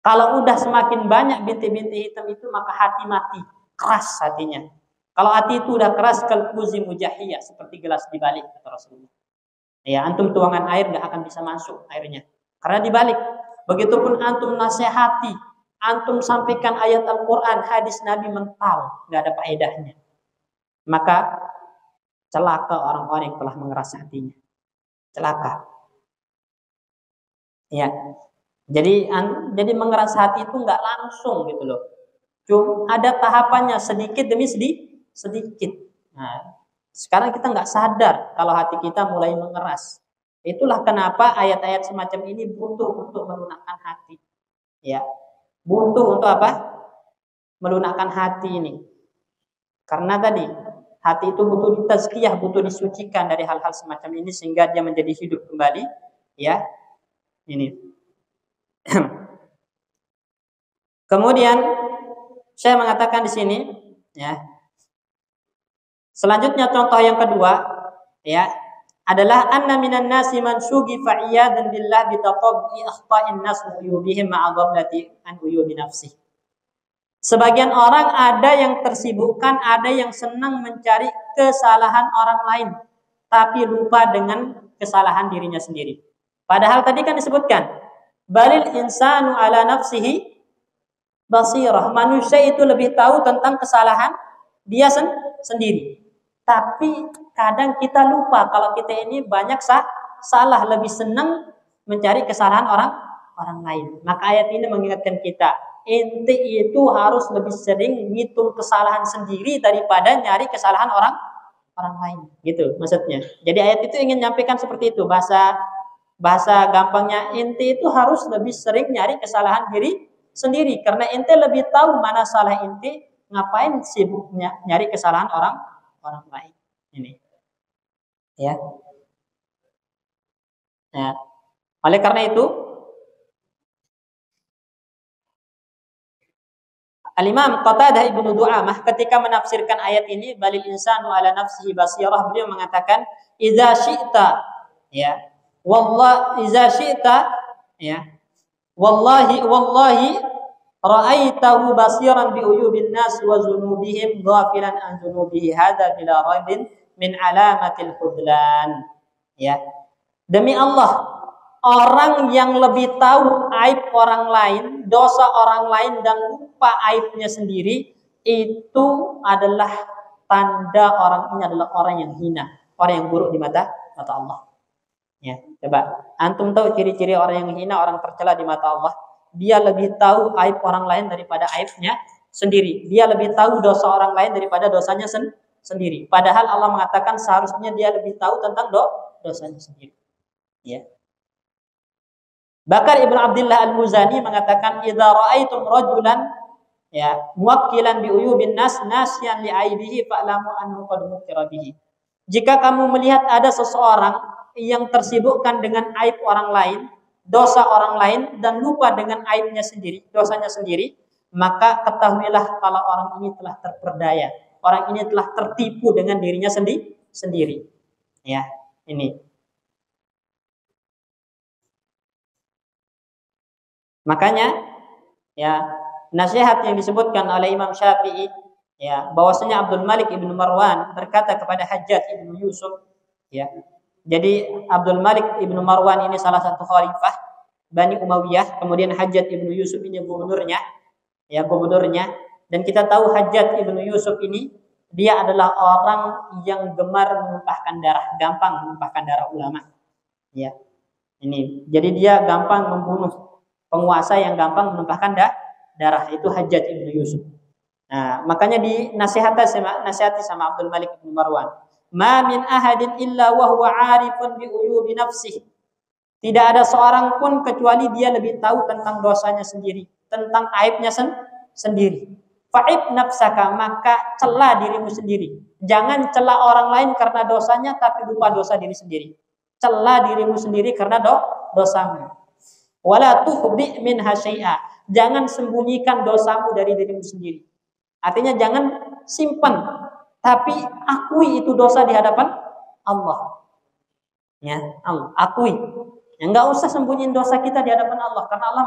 Kalau udah semakin banyak bintik-bintik hitam itu, maka hati mati, keras hatinya. Kalau hati itu udah keras, kalkuzi mujahiyah, seperti gelas dibalik, kata Rasulullah. Ya, antum tuangan air nggak akan bisa masuk airnya, karena dibalik. Begitupun antum nasihati, antum sampaikan ayat Al-Quran, hadis Nabi mental, nggak ada faedahnya. Maka celaka orang-orang yang telah mengeras hatinya. Celaka. Ya. Jadi mengeras hati itu nggak langsung gitu loh. Cuma ada tahapannya sedikit demi sedikit. Nah, sekarang kita nggak sadar kalau hati kita mulai mengeras. Itulah kenapa ayat-ayat semacam ini butuh untuk melunakkan hati. Ya. Butuh untuk apa? Melunakkan hati ini. Karena tadi hati itu butuh ditazkiyah, butuh disucikan dari hal-hal semacam ini sehingga dia menjadi hidup kembali, ya. Ini. Kemudian saya mengatakan di sini, ya. Selanjutnya contoh yang kedua, ya, adalah anna minan nasi man syughifa iyadan billah bi taqabbi akhta'in nas wa uyubihim ma'a ghablati an uyubi nafsihi. Sebagian orang ada yang tersibukkan, ada yang senang mencari kesalahan orang lain, tapi lupa dengan kesalahan dirinya sendiri. Padahal tadi kan disebutkan, balil insanu ala nafsihi basirah. Manusia itu lebih tahu tentang kesalahan dia sendiri. Tapi kadang kita lupa kalau kita ini banyak salah, lebih senang mencari kesalahan orang lain. Maka ayat ini mengingatkan kita, ente itu harus lebih sering ngitung kesalahan sendiri daripada nyari kesalahan orang lain, gitu maksudnya. Jadi ayat itu ingin nyampaikan seperti itu, bahasa gampangnya, ente itu harus lebih sering nyari kesalahan diri sendiri karena ente lebih tahu mana salah ente, ngapain sibuknya nyari kesalahan orang lain. Ini ya. Ya. Oleh karena itu Al-Imam Qatadah Ibnu Du'amah ketika menafsirkan ayat ini, balil insanu ala nafsihi basirah, beliau mengatakan idza syi'ta, ya, idza syi'ta, ya, wallahi ra'aitahu basiran bi uyubin nas wa dzunubihim ghafilan an dzunubihi hadza bila raibin min alamatil khudlan. Ya. Demi Allah, orang yang lebih tahu aib orang lain, dosa orang lain dan lupa aibnya sendiri, itu adalah tanda orang ini adalah orang yang hina, orang yang buruk di mata Allah. Ya, coba antum tahu ciri-ciri orang yang hina, orang tercela di mata Allah. Dia lebih tahu aib orang lain daripada aibnya sendiri. Dia lebih tahu dosa orang lain daripada dosanya sendiri. Padahal Allah mengatakan seharusnya dia lebih tahu tentang dosanya sendiri. Ya. Bakar Ibnu Abdullah Al-Muzani mengatakan, "Idza ra'aitum rajulan muwakkilan bi uyubin nas nasyan li aibihi fa'lamu annahu qad mukkira bihi." Jika kamu melihat ada seseorang yang tersibukkan dengan aib orang lain, dosa orang lain, dan lupa dengan aibnya sendiri, dosanya sendiri, maka ketahuilah kalau orang ini telah terperdaya, orang ini telah tertipu dengan dirinya sendiri. Ya, ini. Makanya, ya, nasihat yang disebutkan oleh Imam Syafi'i, ya, bahwasanya Abdul Malik ibnu Marwan berkata kepada Hajjaj ibnu Yusuf, ya. Jadi Abdul Malik ibnu Marwan ini salah satu khalifah Bani Umayyah, kemudian Hajjaj ibnu Yusuf ini gubernurnya, dan kita tahu Hajjaj ibnu Yusuf ini dia adalah orang yang gemar menumpahkan darah, gampang menumpahkan darah ulama, ya. Ini, jadi dia gampang membunuh penguasa yang gampang menumpahkan darah, itu Hajjaj ibnu Yusuf. Nah, makanya nasihati sama Abdul Malik ibnu Marwan. Ma min ahadin illa wa huwa 'arifun bi uyubi nafsihi. Tidak ada seorang pun kecuali dia lebih tahu tentang dosanya sendiri, tentang aibnya sendiri. Fa'ib nafsaka, maka cela dirimu sendiri. Jangan cela orang lain karena dosanya tapi lupa dosa diri sendiri. Cela dirimu sendiri karena dosamu. Wala tuhbi minha syai'a. Jangan sembunyikan dosamu dari dirimu sendiri. Artinya jangan simpan, tapi akui itu dosa di hadapan Allah. Ya, Allah akui. Ya, enggak usah sembunyiin dosa kita di hadapan Allah, karena Allah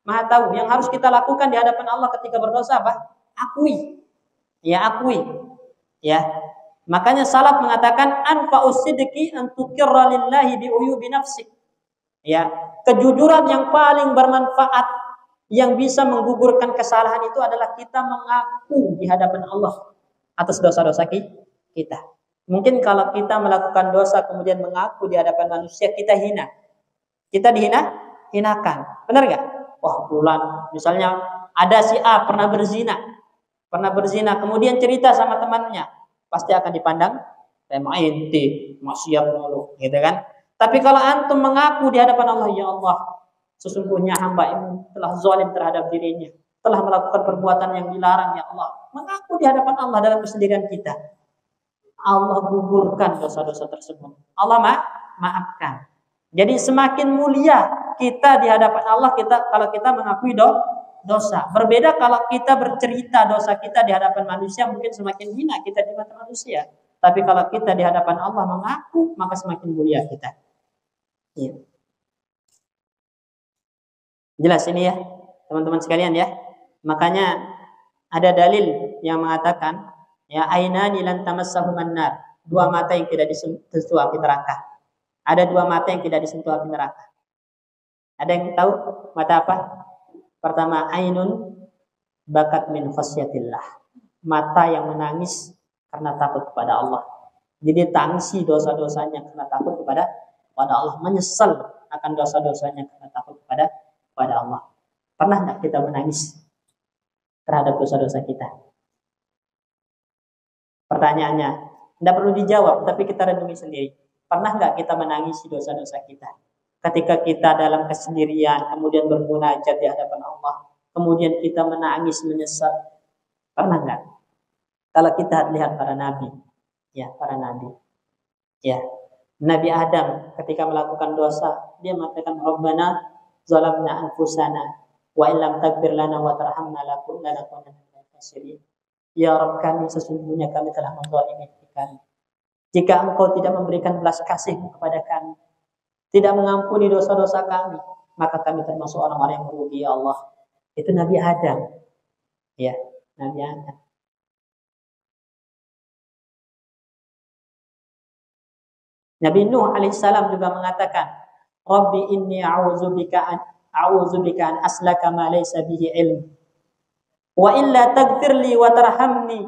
Maha tahu. Yang harus kita lakukan di hadapan Allah ketika berdosa apa? Akui. Ya, akui. Ya. Makanya salaf mengatakan anfa'us sidqi an tuqirra lillahi bi uyubi nafsik. Ya, kejujuran yang paling bermanfaat yang bisa menggugurkan kesalahan itu adalah kita mengaku di hadapan Allah atas dosa-dosa kita. Mungkin kalau kita melakukan dosa kemudian mengaku di hadapan manusia, kita hina. Kita hinakan. Benar enggak? Wah, bulan misalnya ada si A pernah berzina, kemudian cerita sama temannya, pasti akan dipandang ente maksiat mulu, gitu kan? Tapi kalau antum mengaku di hadapan Allah, ya Allah, sesungguhnya hamba ini telah zalim terhadap dirinya, telah melakukan perbuatan yang dilarang, ya Allah. Mengaku di hadapan Allah dalam kesendirian kita, Allah gugurkan dosa-dosa tersebut. Allah maafkan. Jadi semakin mulia kita di hadapan Allah kalau kita mengakui dosa. Berbeda kalau kita bercerita dosa kita di hadapan manusia, mungkin semakin hina kita di mata manusia. Tapi kalau kita di hadapan Allah mengaku, maka semakin mulia kita. Ya. Jelas ini ya, teman-teman sekalian ya. Makanya ada dalil yang mengatakan, ya ainani lan tamassahuman nar. Dua mata yang tidak disentuh api neraka. Ada dua mata yang tidak disentuh api neraka. Ada yang tahu mata apa? Pertama, ainun bakat min khasyatillah. Mata yang menangis karena takut kepada Allah. Jadi tangisi dosa-dosanya karena takut kepada Allah. Menyesal akan dosa-dosanya karena takut kepada Allah. Pernah enggak kita menangis terhadap dosa-dosa kita? Pertanyaannya, tidak perlu dijawab, tapi kita renungi sendiri. Pernah enggak kita menangisi dosa-dosa kita? Ketika kita dalam kesendirian, kemudian bermunajat di hadapan Allah, kemudian kita menangis, menyesal. Pernah enggak? Kalau kita lihat para nabi, ya para nabi, ya Nabi Adam ketika melakukan dosa, dia mengatakan Rabbana zalamna anfusana wa illam taghfir lana wa tarhamna lanakunanna minal khasirin. Ya Rabb kami, sesungguhnya kami telah menzalimi kami. Jika Engkau tidak memberikan belas kasih kepada kami, tidak mengampuni dosa-dosa kami, maka kami termasuk orang-orang yang merugi, ya Allah. Itu Nabi Adam. Ya, Nabi Adam. Nabi Nuh alaihissalam juga mengatakan, Rabbi inni a'udzubika an aslaka ma laysa bihi ilm. Wa illa taghfirli wa tarhamni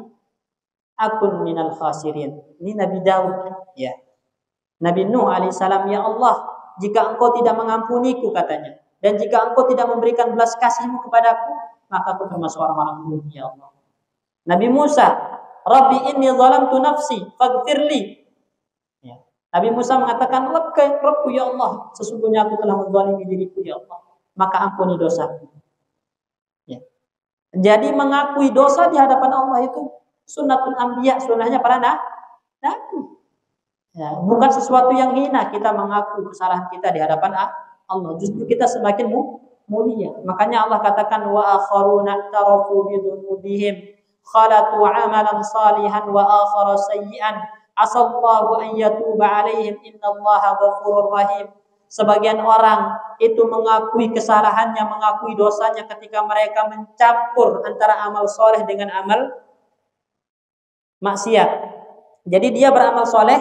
akun minal khasirin. Ini Nabi Daud, ya. Nabi Nuh alaihissalam, ya Allah, jika Engkau tidak mengampuniku, katanya, Dan jika engkau tidak memberikan belas kasihmu kepadaku, maka aku termasuk orang-orang rugi, ya Allah. Nabi Musa, Rabbi inni zalamtu nafsi faghfirli. Ya. Nabi Musa mengatakan, Rabbku ya Allah, sesungguhnya aku telah menzalimi diriku ya Allah, maka ampuni dosaku. Ya. Jadi mengakui dosa di hadapan Allah itu sunnatul anbiya, sunnahnya para nabi. Ya, bukan sesuatu yang hina kita mengaku kesalahan kita di hadapan Allah. Justru kita semakin mulia. Makanya Allah katakan wa akharuna tarafu bi dzunubihim khalatu amalan salihan wa akhara sayyi'an asallahu an yatuba alaihim innallaha ghafurur rahim. Sebagian orang itu mengakui kesalahannya, mengakui dosanya ketika mereka mencampur antara amal soleh dengan amal maksiat. Jadi dia beramal soleh,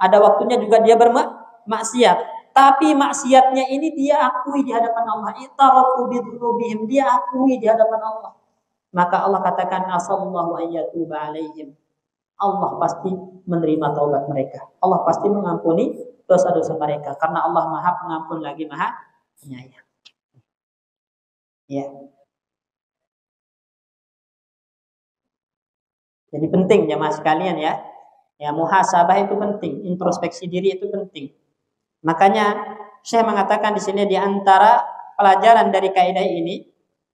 ada waktunya juga dia bermaksiat. Tapi maksiatnya ini dia akui di hadapan Allah. Itarafu bidzunubihim, dia akui di hadapan Allah. Maka Allah katakan asallahu ayyatuba alaihim. Allah pasti menerima taubat mereka. Allah pasti mengampuni dosa-dosa mereka karena Allah Maha Pengampun lagi Maha Penyayang. Ya. Jadi penting jemaah sekalian ya. Ya, muhasabah itu penting, introspeksi diri itu penting. Makanya Syekh mengatakan di sini di antara pelajaran dari kaidah ini,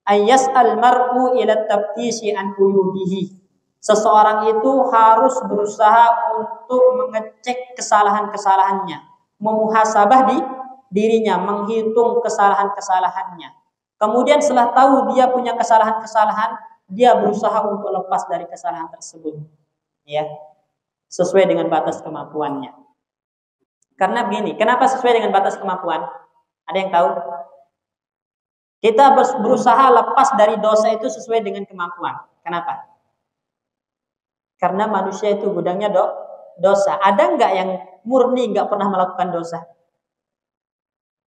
ayyas'al mar'u ila tabtisi an uyubihi. Seseorang itu harus berusaha untuk mengecek kesalahan-kesalahannya, memuhasabah di dirinya, menghitung kesalahan-kesalahannya. Kemudian setelah tahu dia punya kesalahan-kesalahan, dia berusaha untuk lepas dari kesalahan tersebut. Ya. Sesuai dengan batas kemampuannya. Karena begini, kenapa sesuai dengan batas kemampuan? Ada yang tahu? Kita berusaha lepas dari dosa itu sesuai dengan kemampuan. Kenapa? Karena manusia itu gudangnya dosa. Ada nggak yang murni nggak pernah melakukan dosa?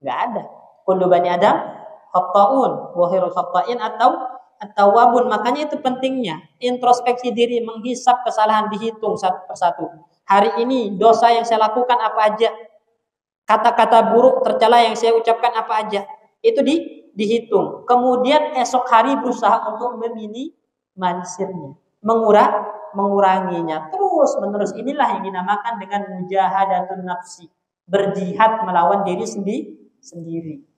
Nggak ada. Kullu bani Adam khata'un wa khairul khata'in atau wabun. Makanya itu pentingnya introspeksi diri, menghisap kesalahan, dihitung satu persatu. Hari ini dosa yang saya lakukan apa aja, kata-kata buruk tercela yang saya ucapkan apa aja, itu dihitung. Kemudian esok hari berusaha untuk meminimalisirnya, menguranginya terus menerus. Inilah yang dinamakan dengan mujahadatun nafsi, berjihad melawan diri sendiri.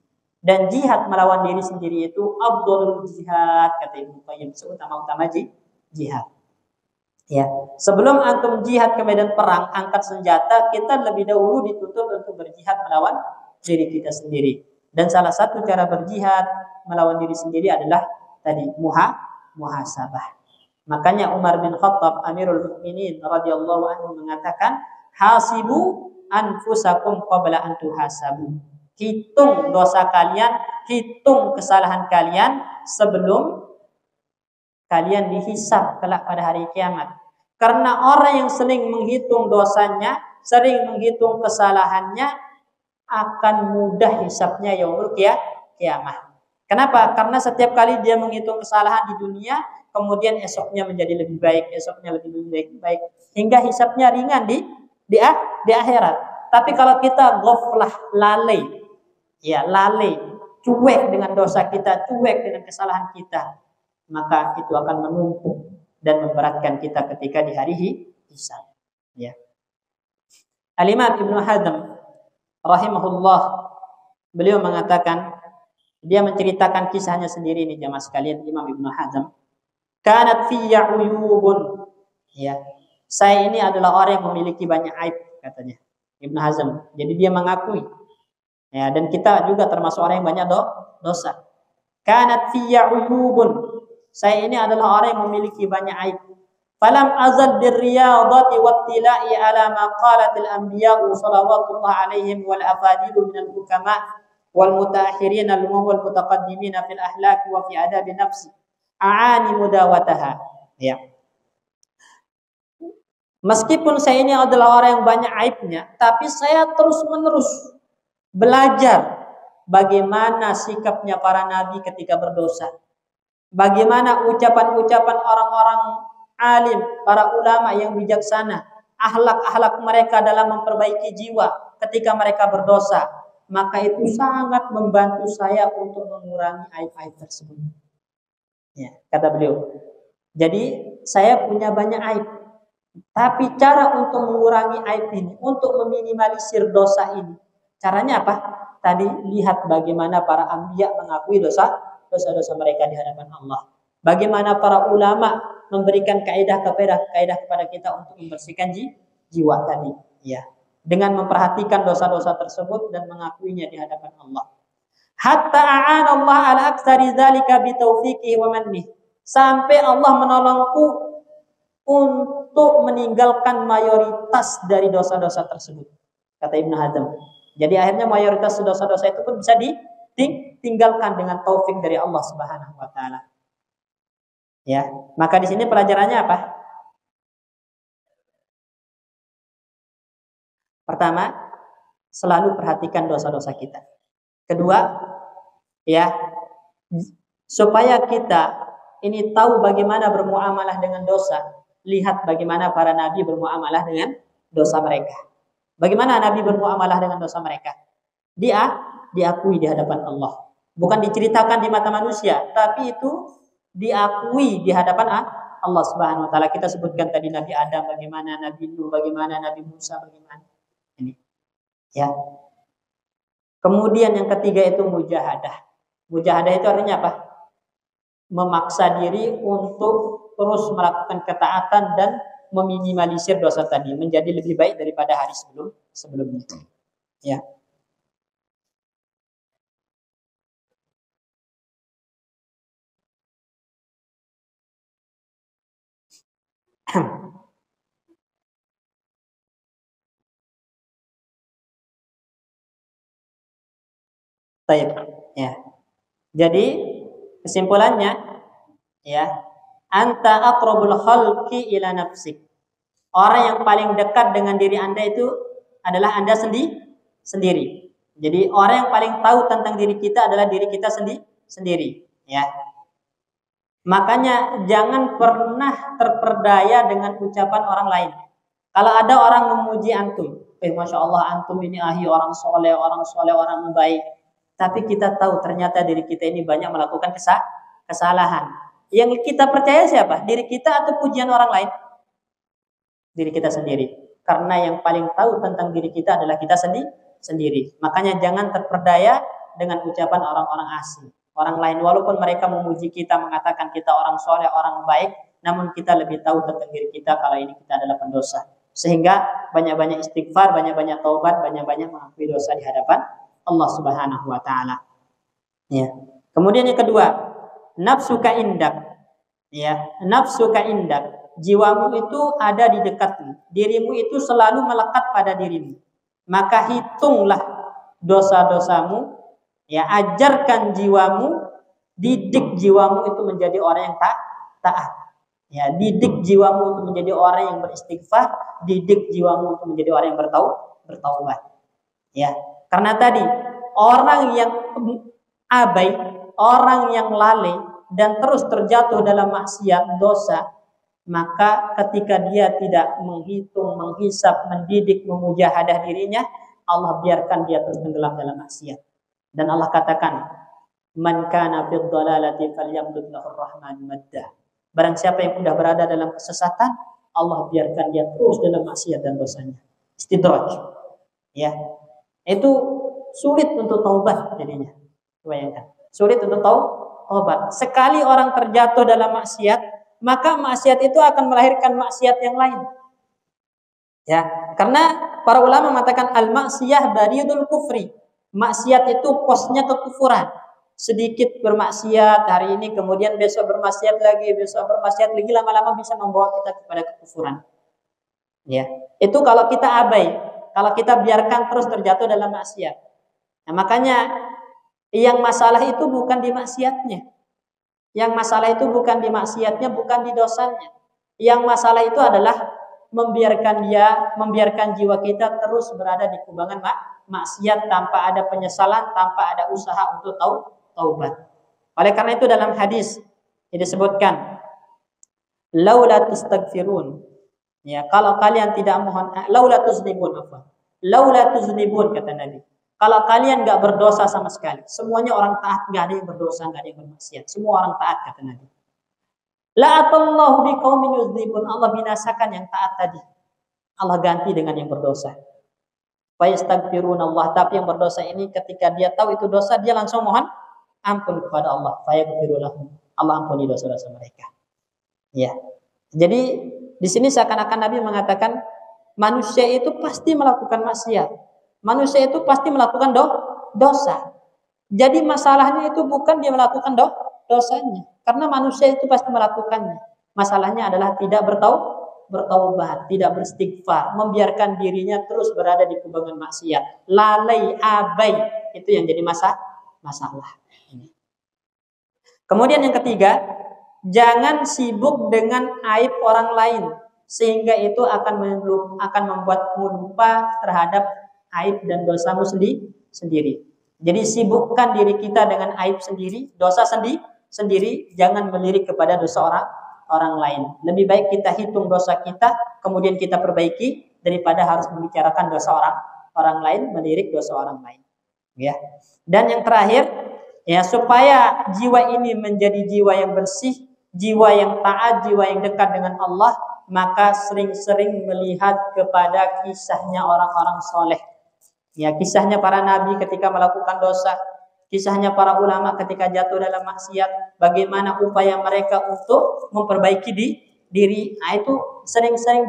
Dan jihad melawan diri sendiri itu afdhalul jihad, kata Ibnu Qayyim, seutama-utama jihad. Ya, sebelum antum jihad ke medan perang, angkat senjata, kita lebih dahulu dituntut untuk berjihad melawan diri kita sendiri. Dan salah satu cara berjihad melawan diri sendiri adalah tadi muhasabah. Makanya Umar bin Khattab Amirul Mukminin radhiyallahu anhu mengatakan, hasibu anfusakum qabla an tuhasabu. Hitung dosa kalian, hitung kesalahan kalian sebelum kalian dihisab kelak pada hari kiamat. Karena orang yang sering menghitung dosanya, sering menghitung kesalahannya, akan mudah hisabnya yaumul kiamah. Kenapa? Karena setiap kali dia menghitung kesalahan di dunia, kemudian esoknya menjadi lebih baik, esoknya lebih baik, hingga hisabnya ringan di akhirat. Tapi kalau kita ghaflah, lalai, cuek dengan dosa kita, cuek dengan kesalahan kita, maka itu akan menumpuk dan memberatkan kita ketika di hari hisab. Ya. Al-Imam Ibnu Hazm rahimahullah, beliau mengatakan, dia menceritakan kisahnya sendiri ini jamaah sekalian, Imam Ibnu Hazm. Kanat fiyya uyubun. Ya. Saya ini adalah orang yang memiliki banyak aib, katanya Ibnu Hazm. Jadi dia mengakui. Ya, dan kita juga termasuk orang yang banyak dosa. Kanat fiyya uyubun. Saya ini adalah orang yang memiliki banyak aib. Falam azal birriyadati wattila'i ala ma qalatil anbiya'u salawatullah alaihim wal afadilu minal hukama wal mutaakhirin al mutaqaddimin fil ahlak wa fi adab nafsi. A'ani mudawataha. Ya. Meskipun saya ini adalah orang yang banyak aibnya, tapi saya terus-menerus belajar bagaimana sikapnya para nabi ketika berdosa. Bagaimana ucapan-ucapan orang-orang alim, para ulama yang bijaksana, akhlak-akhlak mereka dalam memperbaiki jiwa ketika mereka berdosa. maka itu sangat membantu saya untuk mengurangi aib-aib tersebut. Ya, kata beliau. Jadi saya punya banyak aib, tapi cara untuk mengurangi aib ini, untuk meminimalisir dosa ini, caranya apa? Tadi lihat bagaimana para anbiya mengakui dosa-dosa mereka di hadapan Allah. Bagaimana para ulama memberikan kaidah kepada kita untuk membersihkan jiwa tadi, ya. Dengan memperhatikan dosa-dosa tersebut dan mengakuinya di hadapan Allah. Hatta a'ana Allah ala aktsari dzalika bi taufiqihi wa mannih. Sampai Allah menolongku untuk meninggalkan mayoritas dari dosa-dosa tersebut, kata Ibnu Hazm. Jadi akhirnya mayoritas dosa-dosa itu pun bisa ditinggalkan dengan taufik dari Allah Subhanahu wa taala. Ya, maka di sini pelajarannya apa? Pertama, selalu perhatikan dosa-dosa kita. Kedua, ya, supaya kita ini tahu bagaimana bermuamalah dengan dosa, lihat bagaimana para nabi bermuamalah dengan dosa mereka. Bagaimana nabi bermuamalah dengan dosa mereka? Dia diakui di hadapan Allah. Bukan diceritakan di mata manusia, tapi itu diakui di hadapan Allah Subhanahu wa taala. Kita sebutkan tadi Nabi Adam bagaimana, Nabi Nuh bagaimana, Nabi Musa bagaimana. Ini. Ya. Kemudian yang ketiga itu mujahadah. Mujahadah itu artinya apa? Memaksa diri untuk terus melakukan ketaatan dan meminimalisir dosa tadi menjadi lebih baik daripada hari sebelumnya. Ya. Baik, ya. Jadi kesimpulannya, ya, anta aqrabul khalqi ila nafsik. Orang yang paling dekat dengan diri Anda itu adalah Anda sendiri. Jadi orang yang paling tahu tentang diri kita adalah diri kita sendiri, ya. Makanya jangan pernah terperdaya dengan ucapan orang lain. Kalau ada orang memuji antum, masya Allah antum ini orang soleh, orang baik. Tapi kita tahu ternyata diri kita ini banyak melakukan kesalahan. Yang kita percaya siapa? Diri kita atau pujian orang lain? Diri kita sendiri. Karena yang paling tahu tentang diri kita adalah kita sendiri. Makanya jangan terperdaya dengan ucapan orang-orang asing. Orang lain walaupun mereka memuji kita, mengatakan kita orang soleh, orang baik, namun kita lebih tahu tentang diri kita kalau ini kita adalah pendosa. Sehingga banyak-banyak istighfar, banyak-banyak taubat, banyak-banyak mengakui dosa di hadapan Allah Subhanahu wa taala. Ya. Kemudian yang kedua, nafsuka indak. Ya, nafsuka indak. Jiwamu itu ada di dekatmu. Dirimu itu selalu melekat pada dirimu. Maka hitunglah dosa-dosamu, ya, ajarkan jiwamu, didik jiwamu itu menjadi orang yang taat. Ya, didik jiwamu untuk menjadi orang yang beristighfar, didik jiwamu untuk menjadi orang yang bertaubat. Ya. Karena tadi orang yang abai, orang yang lalai dan terus terjatuh dalam maksiat dosa, maka ketika dia tidak menghitung, menghisap, mendidik, memujahadah dirinya, Allah biarkan dia terus tenggelam dalam maksiat. Dan Allah katakan, "Man kana fid dhalalati falyamdud lahu ar-rahman maddah." Barang siapa yang sudah berada dalam kesesatan, Allah biarkan dia terus dalam maksiat dan dosanya. Istidraj. Ya. Itu sulit untuk taubat jadinya. Bayangkan. Sulit untuk taubat. Sekali orang terjatuh dalam maksiat, maka maksiat itu akan melahirkan maksiat yang lain. Ya, karena para ulama mengatakan al-maksiyah baridul kufri. Maksiat itu posnya kekufuran. Sedikit bermaksiat hari ini, kemudian besok bermaksiat lagi, lama-lama bisa membawa kita kepada kekufuran. Ya, itu kalau kita abai. Kalau kita biarkan terus terjatuh dalam maksiat. Nah, makanya yang masalah itu bukan di maksiatnya. Yang masalah itu bukan di maksiatnya, bukan di dosanya. Yang masalah itu adalah membiarkan jiwa kita terus berada di kubangan maksiat tanpa ada penyesalan, tanpa ada usaha untuk taubat. Oleh karena itu dalam hadis disebutkan, laula tastaghfirun. Ya, kalau kalian tidak mohon, laula tuznibun kata Nabi. Kalau kalian nggak berdosa sama sekali, semuanya orang taat, nggak ada yang berdosa, nggak ada yang bermaksiat, semua orang taat kata Nabi. La atallahu biqaumin yuzlimun, Allah binasakan yang taat tadi. Allah ganti dengan yang berdosa. Fa yastaghfirunallah, tapi yang berdosa ini ketika dia tahu itu dosa, dia langsung mohon ampun kepada Allah. Fa yaghfiru lahum, Allah ampuni dosa-dosa mereka. Ya. Jadi di sini seakan-akan Nabi mengatakan manusia itu pasti melakukan maksiat. Manusia itu pasti melakukan dosa. Jadi masalahnya itu bukan dia melakukan dosanya, karena manusia itu pasti melakukannya. Masalahnya adalah tidak bertaubat, tidak beristighfar, membiarkan dirinya terus berada di kubangan maksiat, lalai, abai, itu yang jadi masalah. Kemudian yang ketiga, jangan sibuk dengan aib orang lain, sehingga itu akan membuatmu lupa terhadap aib dan dosamu sendiri. Jadi sibukkan diri kita dengan aib sendiri, dosa sendiri, jangan melirik kepada dosa orang lain. Lebih baik kita hitung dosa kita, kemudian kita perbaiki, daripada harus membicarakan dosa orang lain, melirik dosa orang lain. Ya. Dan yang terakhir, ya, supaya jiwa ini menjadi jiwa yang bersih, jiwa yang taat, jiwa yang dekat dengan Allah, maka sering-sering melihat kepada kisahnya orang-orang soleh. Ya, kisahnya para nabi ketika melakukan dosa, kisahnya para ulama ketika jatuh dalam maksiat, bagaimana upaya mereka untuk memperbaiki diri. Nah, itu sering-sering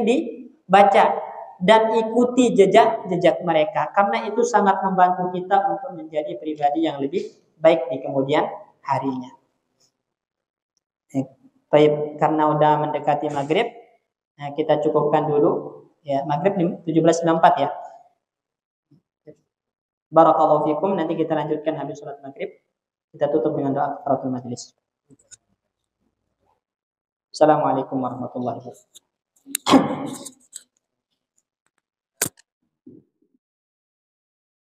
dibaca dan ikuti jejak mereka, karena itu sangat membantu kita untuk menjadi pribadi yang lebih baik di kemudian harinya. Baik, karena udah mendekati maghrib, nah kita cukupkan dulu. Ya, maghrib 17.94 ya. Barakallahu fikum. Nanti kita lanjutkan habis sholat maghrib. Kita tutup dengan doa kafaratul majlis. Assalamualaikum warahmatullahi wabarakatuh.